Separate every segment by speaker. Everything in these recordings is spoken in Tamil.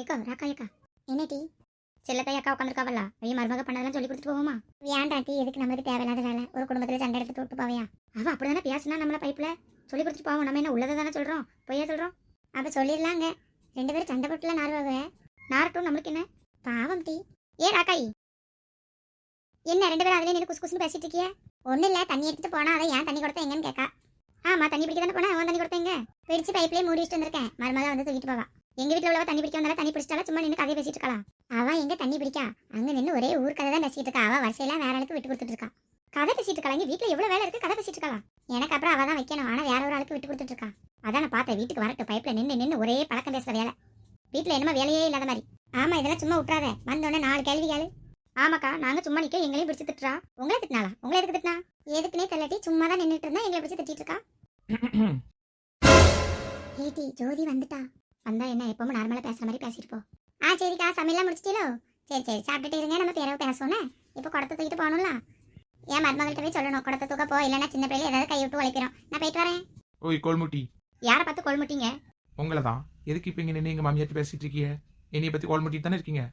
Speaker 1: ஏக்கா ராக்கா ஏக்கா என்ன டீ செல்லத்தை அக்கா உட்காந்துருக்காவல்ல ஐயா மருமக பண்ணதெல்லாம் சொல்லி கொடுத்துட்டு போவோமா வேண்டா டீ எதுக்கு நம்மளுக்கு தேவையில்லாத வேலை ஒரு குடும்பத்தில் சண்டை எடுத்து விட்டு போவையா அவ அப்படிதானே பேசினா நம்மள பைப்பில் சொல்லி கொடுத்துட்டு போவோம் நம்ம என்ன உள்ளதை தானே சொல்கிறோம் பொய்யா சொல்கிறோம் அப்போ சொல்லிடலாங்க 2 பேரும் சண்டை போட்டுல நார்வாக நாரட்டும் நம்மளுக்கு என்ன பாவம் டீ ஏ ராக்காய் என்ன 2 பேரும் அதிலே நின்று குசு குசுன்னு பேசிட்டு இருக்கிய ஒன்றும் இல்லை தண்ணி எடுத்துட்டு போனா அதை ஏன் தண்ணி கொடுத்தா எங்கன்னு கேட்கா ஆமாம் தண்ணி பிடிக்க தானே போனா அவன் தண்ணி கொடுத்தா எங்க பிடிச்சி பைப்லேயே மூடி வச்சுட்டு வந்திருக்கேன் மருமக வந்து தூக்கிட்டு போவா எங்க வீட்டில் உள்ளவ தண்ணி பிடிக்க வந்தாலும் தண்ணி பிடிச்சாலும் சும்மா நின்று கதையை பேசிட்டு இருக்கலாம் அவன் எங்க தண்ணி பிடிக்கா அங்க நின்று ஒரே ஊர் கதை தான் பேசிட்டு இருக்கா அவ வரிசையெல்லாம் வேற ஆளுக்கு விட்டு கொடுத்துட்டு இருக்கா கதை பேசிட்டு இருக்கலாம் இங்க வீட்டில் எவ்வளவு வேலை இருக்கு கதை பேசிட்டு இருக்கலாம் எனக்கு அப்புறம் அவ தான் வைக்கணும் ஆனா வேற ஒரு ஆளுக்கு விட்டு கொடுத்துட்டு இருக்கா அதான் நான் பார்த்தேன் வீட்டுக்கு வரட்டும் பைப்ல நின்று ஒரே பழக்கம் பேசுற வேலை வீட்டில் என்னமோ வேலையே இல்லாத மாதிரி ஆமா இதெல்லாம் சும்மா விட்டுறாத வந்தோடனே 4 கேள்வி கேளு ஆமாக்கா நாங்க சும்மா நிக்க எங்களையும் பிடிச்சி திட்டுறா உங்களை திட்டினாலா உங்களை எதுக்கு திட்டினா எதுக்குனே தெரியட்டி சும்மா தான் நின்றுட்டு இருந்தா எங்களை பிடிச்சி திட்டிட்டு இருக்கா ஏடி ஜோதி வந்துட்டா வந்தா என்ன எப்பவும் நார்மலா பேசுற மாதிரி பேசிட்டு போ சரிக்கா சமையல்லாம் முடிச்சிட்டீங்களோ சரி சாப்பிட்டுட்டு இருங்க நம்ம பேரவை பேசுவோன்னே இப்போ குடத்தை தூக்கிட்டு போகணும்ல என் மருமகள்கிட்ட போய் சொல்லணும் குடத்தை தூக்க போ இல்லைன்னா சின்ன பிள்ளைல ஏதாவது கை விட்டு உழைக்கிறோம் நான் போயிட்டு வரேன்
Speaker 2: ஓய் கோல்முட்டி
Speaker 1: யாரை பார்த்து கொள்முட்டிங்க
Speaker 2: உங்களை தான் எதுக்கு இப்போ இங்கே நின்று எங்கள் மாமியார்ட்ட பேசிட்டு இருக்கீங்க என்னைய பற்றி கோல்முட்டி தானே இருக்கீங்க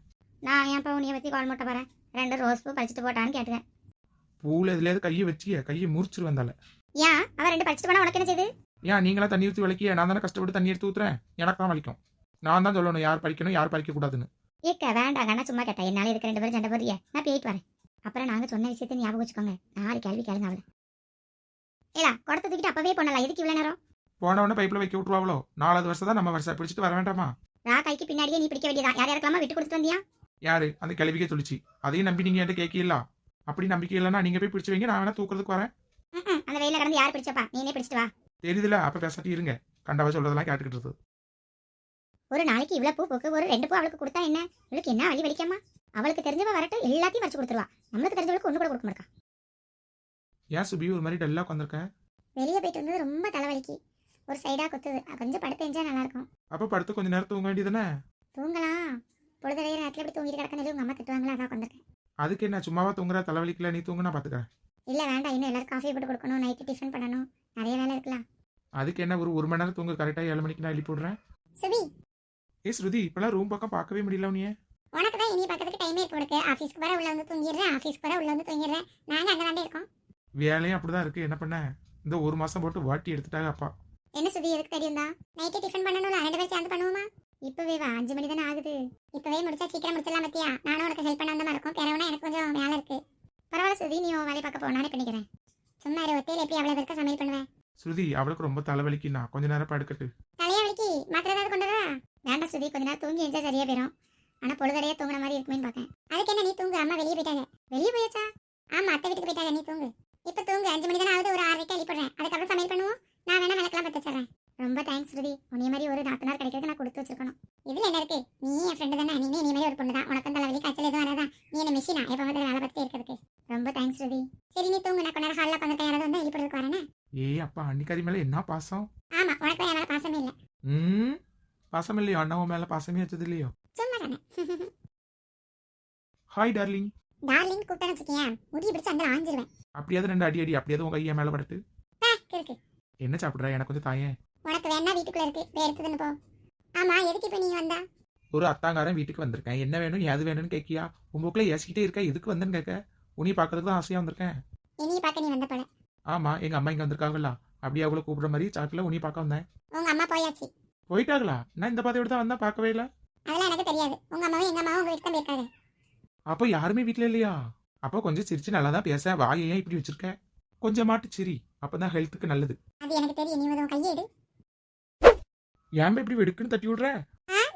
Speaker 1: நான் என் பவுனியை பற்றி கால் மூட்டை போகிறேன் 2 ரோஸ் பூ பறிச்சுட்டு போட்டான்னு கேட்டுவேன்
Speaker 2: பூவில் எதுலையாவது கையை வச்சிய கையை முறிச்சிரு வந்தால
Speaker 1: ஏன் அவன் 2 பறிச்சுட்டு போனா உனக்கு என்ன செய்யுது
Speaker 2: ஏன் நீங்களா தண்ணி ஊற்றி வலிக்கிய நான் தானே கஷ்டப்பட்டு தண்ணி எடுத்து ஊற்றுறேன் எனக்கு தான் வலிக்கும் நான் தான் சொல்லணும் யார் பறிக்கணும் யார் பறிக்கக்கூடாதுன்னு
Speaker 1: ஏக்க வேண்டாங்க நான் சும்மா கேட்டேன் என்னால இதுக்கு 2 பேரும் சண்டை போடுறிய நான் போயிட்டு வரேன் அப்புறம் நாங்கள் சொன்ன விஷயத்தை ஞாபகம் வச்சுக்கோங்க 4 கேள்வி கேளுங்க அவளை ஏலா குடத்தை தூக்கிட்டு அப்பவே போனலாம் எதுக்கு இவ்வளோ நேரம்
Speaker 2: போனவொடனே பைப்பில் வைக்க விட்டுருவாங்களோ 4வது வருஷம் தான் நம்ம வருஷம் பிடிச்சிட்டு வர வேண்டாமா
Speaker 1: கைக்கு பின்னாடியே நீ பிடிக்க வேண்டியதான் யார் யாருக்கெல்லாமா விட்டு கொடுத்துட்டு வந்தியா
Speaker 2: யாரு அந்த கிளவிக்கே சொல்லிச்சு அதையும் நம்பி நீங்கள் என்கிட்ட கேட்கல அப்படி நம்பிக்கை இல்லைன்னா நீங்கள் போய் பிடிச்சி வைங்க நான் வேணா தூக்கிறதுக்கு வரேன்
Speaker 1: அந்த வெயில கடந்து யார் பிடிச்சப்பா நீனே பிடிச்சிட்டு வா
Speaker 2: தெரியுதுல அப்போ பேசாட்டி இருங்க கண்டவ சொல்றதெல்லாம் கேட்டுக்கிட்டு இருக்கு
Speaker 1: ஒரு நாளைக்கு இவ்வளவு பூ பூக்கு ஒரு 2 பூ அவளுக்கு கொடுத்தா என்ன இவளுக்கு என்ன வழி வலிக்காமா அவளுக்கு தெரிஞ்சவ வரட்டும் எல்லாத்தையும் வரைச்சு கொடுத்துருவா நம்மளுக்கு தெரிஞ்சவளுக்கு ஒண்ணு கூட கொடுக்க மாட்டா
Speaker 2: ஏன் சுபி ஒரு மாதிரி டல்லா உட்காந்துருக்க
Speaker 1: வெளியே போயிட்டு வந்தது ரொம்ப தலைவலிக்கு ஒரு சைடா குத்துது கொஞ்சம் படுத்து எஞ்சா நல்லா இருக்கும்
Speaker 2: அப்போ படுத்து கொஞ்ச நேரம் தூங்க வேண்டியதுதானே
Speaker 1: தூங்கலாம் பொழுதடையிற நேரத்துல இப்படி தூங்கிட்டு கிடக்கணும் உங்க அம்மா திட்டுவாங்களா அதான் உட்காந்துருக்கேன்
Speaker 2: அதுக்கு என்ன சும்மாவா தூங்குற தலைவலிக்கல நீ தூங்க நான் பாத்துக்கிறேன்
Speaker 1: இல்ல வேண்டாம் இன்னும் எல்லாரும் காஃபி போட்டு கொடுக்கணும் நைட்டு டிஃபன் பண்ணணும் நிறைய வேலை இருக்கலாம்
Speaker 2: அதுக்கு என்ன ஒரு மணி நேரம் தூங்க கரெக்டா 7 மணிக்கு நான் எழுப்பி விடுறேன்
Speaker 1: சுபி
Speaker 2: ஸ்ருதி இப்பெல்லாம் ரூம் பக்கம் பார்க்கவே முடியல நீ
Speaker 1: உனக்கு தான் இனி பக்கத்துக்கு டைமே இருக்கு உனக்கு ஆஃபீஸ்க்கு வர உள்ள வந்து தூங்கிடுறேன் ஆஃபீஸ்க்கு வர உள்ள வந்து தூங்கிடுறேன் நாங்க அங்கே தாண்டே இருக்கோம்
Speaker 2: வேலையும் அப்படிதான் இருக்கு என்ன பண்ண இந்த 1 மாசம் போட்டு வாட்டி எடுத்துட்டாங்க அப்பா
Speaker 1: என்ன சுதி எதுக்கு தெரியும் தான் நைட்டு டிஃபன் பண்ணணும்ல 2 பேரும் சேர்ந்து பண்ணுவோமா இப்பவே வா 5 மணி தானே ஆகுது இப்பவே முடிச்சா சீக்கிரம் முடிச்சிடலாம் பத்தியா நானும் உனக்கு ஹெல்ப் பண்ண மாதிரி இருக்கும் பிறவனா எனக்கு கொஞ்சம் வேலை இருக்கு பரவாயில்ல சுதி நீ வேலை பார்க்க போ நானே பண்ணிக்கிறேன் சும்மா ஒத்தையில எப்படி அவ்வளவு பேருக்கு சமையல் பண்ணுவேன்
Speaker 2: ஸ்ருதி அவளுக்கு ரொம்ப தலைவலிக்குண்ணா கொஞ்ச நேரம் படுக்கட்டு
Speaker 1: தலையா வலிக்கு மாத்திரை ஏதாவது கொண்டு வா வேண்டாம் சுதி கொஞ்ச நேரம் தூங்கி எழுந்தா சரியா போயிடும் ஆனா பொழுதடையே தூங்குற மாதிரி இருக்குமேன்னு பாக்கேன் அதுக்கு என்ன நீ தூங்கு அம்மா வெளியே போயிட்டாங்க வெளியே போயாச்சா ஆமா அத்தை வீட்டுக்கு போயிட்டாங்க நீ தூங்கு இப்ப தூங்கு 5 மணி தானே ஆகுது ஒரு 6:30 எழுப்பிடுறேன் அதுக்கப்புறம் சமையல் பண்ணுவோம் நான் வேணா விளக்கெல்லாம் பத்து வச்சிடறேன் ரொம்ப தேங்க்ஸ் ஸ்ருதி உன்னைய மாதிரி ஒரு நாத்தனார் கிடைக்கிறது நான் கொடுத்து வச்சிருக்கணும் இதுல என்ன இருக்கு நீ என் ஃப்ரெண்டு தானே நீ மாதிரி ஒரு பொண்ணு தான் உனக்கு தலைவலி காய்ச்சல் எதுவும் வராதா நீ என்ன மிஷினா எப்ப வந்து வேலை பார்த்துட்டே இருக்கிறதுக்கு ரொம்ப தேங்க்ஸ் ஸ்ருதி சரி நீ தூங்கு நான் கொஞ்ச நேரம் ஹாலில் உட்காந்து யாராவது வந்து எழுப்பிடுறதுக்கு வரேனே
Speaker 2: அப்பா அன்னிக்காரி மேல என்ன பாசம்
Speaker 1: ஆமா உனக்கு என் மேல பாசமே இல்ல
Speaker 2: பாசம் இல்லையோ அண்ணாவும் மேல பாசமே வச்சது இல்லையோ
Speaker 1: சும்மா தானே
Speaker 2: ஹாய் டார்லிங்
Speaker 1: கூப்பிட்டேன்னு வச்சுக்கேன் முடி பிடிச்சு அந்த ஆஞ்சிருவேன்
Speaker 2: அப்படியாவது 2 அடி அப்படியாவது உங்க கையை மேல படுத்து
Speaker 1: இருக்கு
Speaker 2: என்ன சாப்பிடுற எனக்கு கொஞ்சம் தாயேன்
Speaker 1: உனக்கு வேணா வீட்டுக்குள்ள இருக்கு போய் எடுத்துன்னு போ ஆமா எதுக்கு இப்ப நீ வந்தா
Speaker 2: ஒரு அத்தாங்காரன் வீட்டுக்கு வந்திருக்கேன் என்ன வேணும் ஏது வேணும்னு கேட்கியா உங்களுக்குள்ள ஏசிக்கிட்டே இருக்க எதுக்கு வந்தேன்னு கேட்க உனி பார்க்கறதுக்கு தான் ஆசையா வந்திருக்கேன்
Speaker 1: இனி பார்க்க நீ வந்த போல
Speaker 2: ஆமா எங்க அம்மா இங்க வந்திருக்காங்களா அப்படியே அவங்கள கூப்பிடுற மாதிரி சாட்டில் உனி பார்க்க வந்தேன்
Speaker 1: உங்க அம்மா போயாச்சு
Speaker 2: போயிட்டாங்களா நான் இந்த பாதையோட தான் வந்தா பார்க்கவே இல்லை
Speaker 1: அதெல்லாம் எனக்கு தெரியாது உங்க அம்மாவும் எங்க அம்மாவும் உங்க வீட்டுக்கு தான் போயிருக்காங்க
Speaker 2: அப்போ யாருமே வீட்டுல இல்லையா அப்போ கொஞ்சம் சிரிச்சு நல்லா தான் பேச வாயை ஏன் இப்படி வச்சிருக்க கொஞ்சம் மாட்டு சிரி அப்பதான் ஹெல்த்துக்கு நல்லது
Speaker 1: அது எனக்கு தெரியும் நீ உன் கையை எடு
Speaker 2: ஏன் இப்படி வெடுக்குன்னு தட்டி விடுற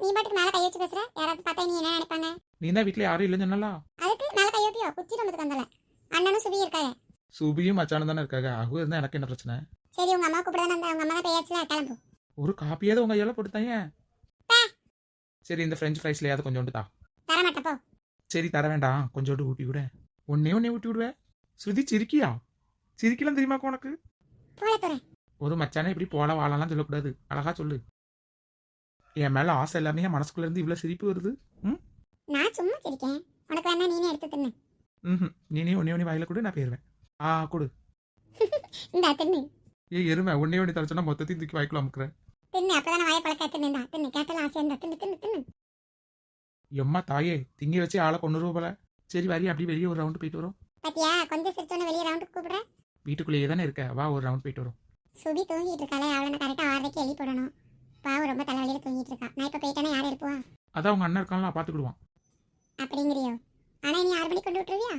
Speaker 1: நீ பாட்டுக்கு மேல கை வச்சு பேசுற யாராவது பார்த்தா நீ என்ன நினைப்பாங்க
Speaker 2: நீ தான் வீட்டுல யாரும் இல்லைன்னு சொன்னலாம்
Speaker 1: அதுக்கு மேல கை வைப்பியோ குச்சி ரொம்பதுக்கு வந்தல அண்ணனும் சுபி இருக்காங்க
Speaker 2: சுபியும் மச்சானும் தானே இருக்காங்க அகு இருந்தா எனக்கு என்ன பிரச்சனை
Speaker 1: சரி உங்க அம்மா கூப்பிடுறேன் உங்க அம்மா பேயாச்சுல கிளம்பு
Speaker 2: ஒரு காப்பியாவது உங்க கையில போட்டுத்தாங்க சரி இந்த ஃப்ரெஞ்ச் ஃப்ரைஸ்லயாவது கொஞ்சோண்டு தா
Speaker 1: தர மாட்டேன் போ
Speaker 2: சரி தர வேண்டாம் கொஞ்சோண்டு ஊட்டி விட ஒன்னே ஊட்டி விடுவேன் ஸ்ருதி சிரிக்கியா சிரிக்கலாம் தெரியுமா உனக்கு
Speaker 1: போல தரேன்
Speaker 2: ஒரு மச்சானே இப்படி போல வாழலாம் சொல்லக்கூடாது அழகா சொல்லு என் மேல ஆசை எல்லாமே என் மனசுக்குள்ள இருந்து இவ்வளவு சிரிப்பு வருது
Speaker 1: நான் சும்மா சிரிக்கேன் உனக்கு வேணா நீனே எடுத்து தின்னு
Speaker 2: நீனே ஒன்னே வாயில கொடு நான் போயிருவேன் கொடு
Speaker 1: இந்த தின்னு
Speaker 2: எருமை ஒன்னே தர சொன்னா மொத்தத்தையும் தூக்கி வாய்க்குள்ள அமுக்குறேன்
Speaker 1: தின்னு அப்பதான் வாயை பழக்க தின்னு தின்னு கேட்டலாம் ஆசையா இருந்தா தின்னு தின்னு தின்னு
Speaker 2: எம்மா தாயே திங்க வச்சு ஆளை கொண்டு போல. சரி வரி அப்படியே வெளியே ஒரு ரவுண்டு போயிட்டு வரும்.
Speaker 1: பாத்தியா கொஞ்சம் சிரிச்சோன்னு வெளியே ரவுண்டுக்கு கூப்பிடுறேன்.
Speaker 2: வீட்டுக்குள்ளேயே தானே இருக்க, வா ஒரு ரவுண்ட் போயிட்டு வரும்.
Speaker 1: சுபி தூங்கிட்டு இருக்காளே, அவளை நான் கரெக்டாக 6:30 எழுப்பி போடணும். பாவம் ரொம்ப தலைவலியில் தூங்கிட்டு இருக்கா. நான் இப்போ போயிட்டேன்னா யார் எழுப்புவா?
Speaker 2: அதான் உங்க அண்ணன் இருக்கான்ல, பார்த்துக்கிடுவான்.
Speaker 1: அப்படிங்கிறியோ? ஆனால் நீ 6 மணிக்கு கொண்டு விட்டுருவியா?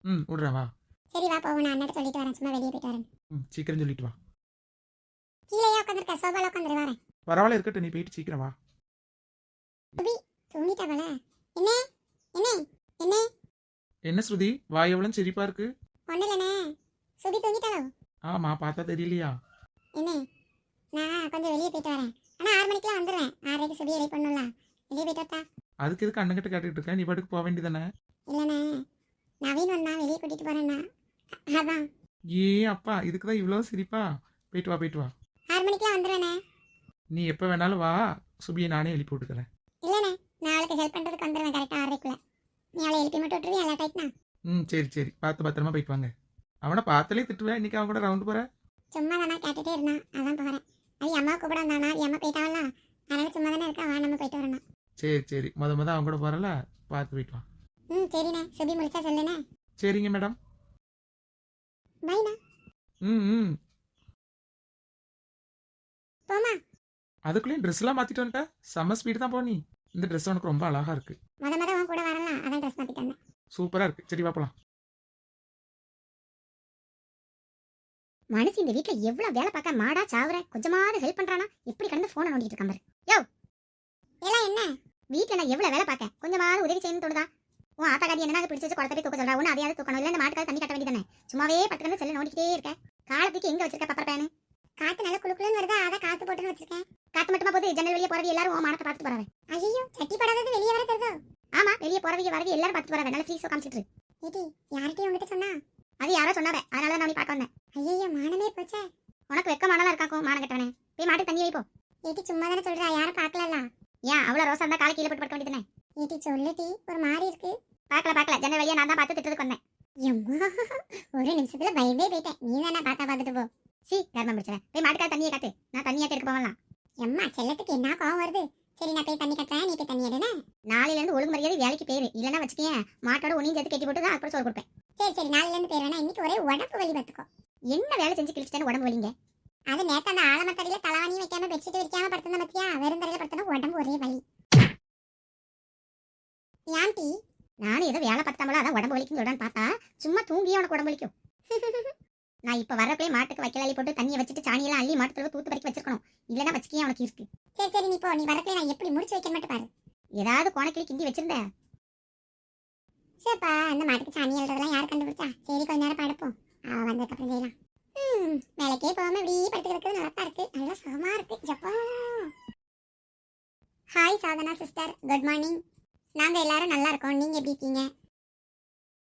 Speaker 2: ம் விடுறேன் வா.
Speaker 1: சரி வா போவோம், நான் அண்ணன் சொல்லிட்டு வரேன். சும்மா வெளியே போயிட்டு வரேன்.
Speaker 2: ம் சீக்கிரம் சொல்லிட்டு வா.
Speaker 1: கீழேயே உட்காந்துருக்க, சோபால உட்காந்துரு வரேன்.
Speaker 2: பரவாயில்ல இருக்கட்டும், நீ போயிட்டு சீக்கிரம் வா.
Speaker 1: தூங்கிட்டா போல. என்ன என்ன என்ன
Speaker 2: என்ன ஸ்ருதி வாய் எவ்வளவு சிரிப்பா இருக்கு?
Speaker 1: ஒன்றும் இல்லைண்ணே, சுபி தூங்கிட்டாளோ?
Speaker 2: ஆமா பார்த்தா தெரியலையா?
Speaker 1: என்ன நான் கொஞ்சம் வெளியே போயிட்டு வரேன். ஆனால் 6 மணிக்கெலாம் வந்துடுவேன். 6:30க்கு சுபி ரெடி பண்ணணும்ல, வெளியே போயிட்டு வரட்டா?
Speaker 2: அதுக்கு எதுக்கு அண்ணன் கிட்ட கேட்டுக்கிட்டு இருக்க, நீ பாட்டுக்கு போக வேண்டியதானே?
Speaker 1: இல்லைண்ணே, நவீன் வந்தா வெளியே கூட்டிகிட்டு போகிறேண்ணா, அதான்.
Speaker 2: ஏ அப்பா இதுக்கு தான் இவ்வளோ சிரிப்பா? போயிட்டு வா போயிட்டு வா.
Speaker 1: 6 மணிக்கெலாம் வந்துடுவேண்ணே.
Speaker 2: நீ எப்போ வேணாலும் வா, சுபியை நானே எழுப்பி விட்டுக்கிறேன்.
Speaker 1: இல்லைண்ணே, நான் அவளுக்கு ஹெல்ப் பண்ணுறதுக்கு வந்துடுவேன் கரெக்டாக 6:30க்குள்ள. நீ அவளை எழுப்பி மட்டும் விட்டுருவியா எல்லா டைட்னா?
Speaker 2: ம் சரி சரி, பார்த்து பத்திரமா போயிட்டு வாங்க. அவனை பார்த்தாலே திட்டுவேன், இன்னைக்கு அவன் கூட ரவுண்டு போற.
Speaker 1: சும்மா தானே கேட்டுகிட்டே இருந்தான், அதான் போகிறேன். அது அம்மா கூட வந்தானா, அம்மா போயிட்டாவல, அதனால சும்மா தானே இருக்கா, வா நம்ம போயிட்டு வரணும்.
Speaker 2: சரி சரி, முத அவன் கூட போறல, பார்த்து போயிட்டு வா.
Speaker 1: ம் சரிண்ணே, சுபி முடிச்சா சொல்லுண்ணே.
Speaker 2: சரிங்க மேடம்.
Speaker 1: பைண்ணா.
Speaker 2: ம் ம்.
Speaker 1: போமா.
Speaker 2: அதுக்குள்ளேயும் ட்ரெஸ்லாம் மாற்றிட்டு வந்துட்டேன், செம்ம ஸ்பீடு தான் போனி. இந்த ட்ரெஸ் உனக்கு ரொம்ப அழகா இருக்கு.
Speaker 1: மொத உன் கூட வரலாம், அதான் ட்ரெஸ் மாற்றிட்டு வந்தேன்.
Speaker 2: சூப்பரா இருக்கு, சரி வா போலாம்.
Speaker 1: மனுஷன் இந்த வீட்டுல எவ்வளவு வேலை பார்க்க மாடா சாவுற, கொஞ்சமாவது ஹெல்ப் பண்றானா? எப்படி கடந்து போனை நோண்டிட்டு இருக்கான் பாரு. யோ எல்லாம் என்ன வீட்டுல நான் எவ்வளவு வேலை பார்க்க, கொஞ்சமாவது உதவி செய்யணும்னு தோணுதா? உன் ஆத்தாக்காரி என்ன பிடிச்சி வச்சு குளத்தை போய் தூக்க சொல்றா, ஒன்னு அதையாவது தூக்கணும், இல்ல இந்த மாட்டுக்காக தண்ணி கட்ட வேண்டியதானே? சும்மாவே பத்துக்கணும் செல்ல நோண்டிக்கிட்டே இருக்க. காலத்துக்கு எங்க வச்சிருக்க பப்பர் பேனு? காத்து நல்லா குளுக்குன்னு வருதா, அதான் காத்து போட்டுன்னு வச்சிருக்கேன். காத்து மட்டுமா போது, ஜன்னல் வெளியே போறவி எல்லாரும் உன் மானத்தை பார்த்துட்டு போறாங்க. ஐயோ சட்டி படாதது வெளியே வர தெரியுதோ? ஆமா வெளியே போறவங்க வரவி எல்லாரும் பார்த்துட்டு போறாங்க. நல்ல சீசோ காமிச்சிட்டு ஏடி யார்கிட்டயும் உங்ககிட்ட சொன்னா? அது யாரோ சொன்னாவே, அதனால நான் பார்க்க வந்தேன். ஐயோ மானமே போச்சே. உனக்கு வெக்க மானலாம் இருக்காக்கும், மானம் கட்டவனே. போய் மாட்டு தண்ணி வைப்போ. ஏடி சும்மா தானே சொல்றா, யாரும் பார்க்கல. ஏன் அவ்வளவு ரோசா இருந்தா காலை கீழே போட்டு படுக்க வேண்டியதானே? ஏடி சொல்லுடி, ஒரு மாதிரி இருக்கு. பார்க்கல ஜன்னல் வழியா நான் தான் பார்த்து திட்டதுக்கு வந்தேன். எம்மா ஒரு நிமிஷத்துல பயந்தே போயிட்டேன். நீ தானே பார்த்தா பார்த்துட்டு போ. சி கர்மம் பிடிச்சல, போய் மாட்டுக்காக தண்ணியை காட்டு, நான் தண்ணியாட்டு எடுக்க போகலாம். எம்மா செல்லத்துக்கு என்ன கோவம் வருது. சரி நான் போய் தண்ணி கட்டுறேன், நீ போய் தண்ணி எடுன. நாளையில இருந்து ஒழுங்கு மரியாதை வேலைக்கு போயிரு, இல்லைன்னா வச்சுக்கேன் மாட்டோட ஒன்னையும் சேர்த்து கட்டி போட்டு தான் அப்புறம் சோறு கொடுப்பேன். சரி நாளையில இருந்து போயிருவேனா? இன்னைக்கு ஒரே உடம்பு வலி பார்த்துக்கோ. என்ன வேலை செஞ்சு கிழிச்சிட்டேன்னு உடம்பு வலிங்க? அது நேத்து அந்த ஆலமத்தடியில தலவாணி வைக்காம பெட்ஷீட் வைக்காம படுத்திருந்த பத்தியா, வெறும் தரையில படுத்தனா உடம்பு ஒரே வலி. ஏன்டி நானும் ஏதோ வேலை பார்த்தாமல அதான் உடம்பு வலிக்குன்னு சொல்றேன்னு பார்த்தா சும்மா தூங்கியே உனக்கு உடம்பு வலிக்கும். நான் இப்ப வரப்பே மாட்டுக்கு வைக்கல அள்ளி போட்டு தண்ணியை வச்சுட்டு சாணியெல்லாம் அள்ளி மாட்டு தூத்து வரைக்கும் வச்சிருக்கணும், இல்லைன்னா வச்சுக்கே உனக்கு இருக்கு. சரி நீ போ, நீ வரப்பே நான் எப்படி முடிச்சு வைக்க மாட்டேன் பாரு. ஏதாவது கோணக்கிளி கிண்டி வச்சிருந்த. சரிப்பா அந்த மாட்டுக்கு சாணி எழுறதெல்லாம் யார் கண்டுபிடிச்சா? சரி கொஞ்ச நேரம் படுப்போம், அவ வந்ததுக்கப்புறம் செய்யலாம். வேலைக்கே போகாம இப்படி படுத்து கிடக்குறது நல்லா தான் இருக்கு, நல்லா சுகமா இருக்கு. ஜப்பா. Hi Sadhana sister, good morning. நாங்க எல்லாரும் நல்லா இருக்கோம், நீங்க எப்படி இருக்கீங்க?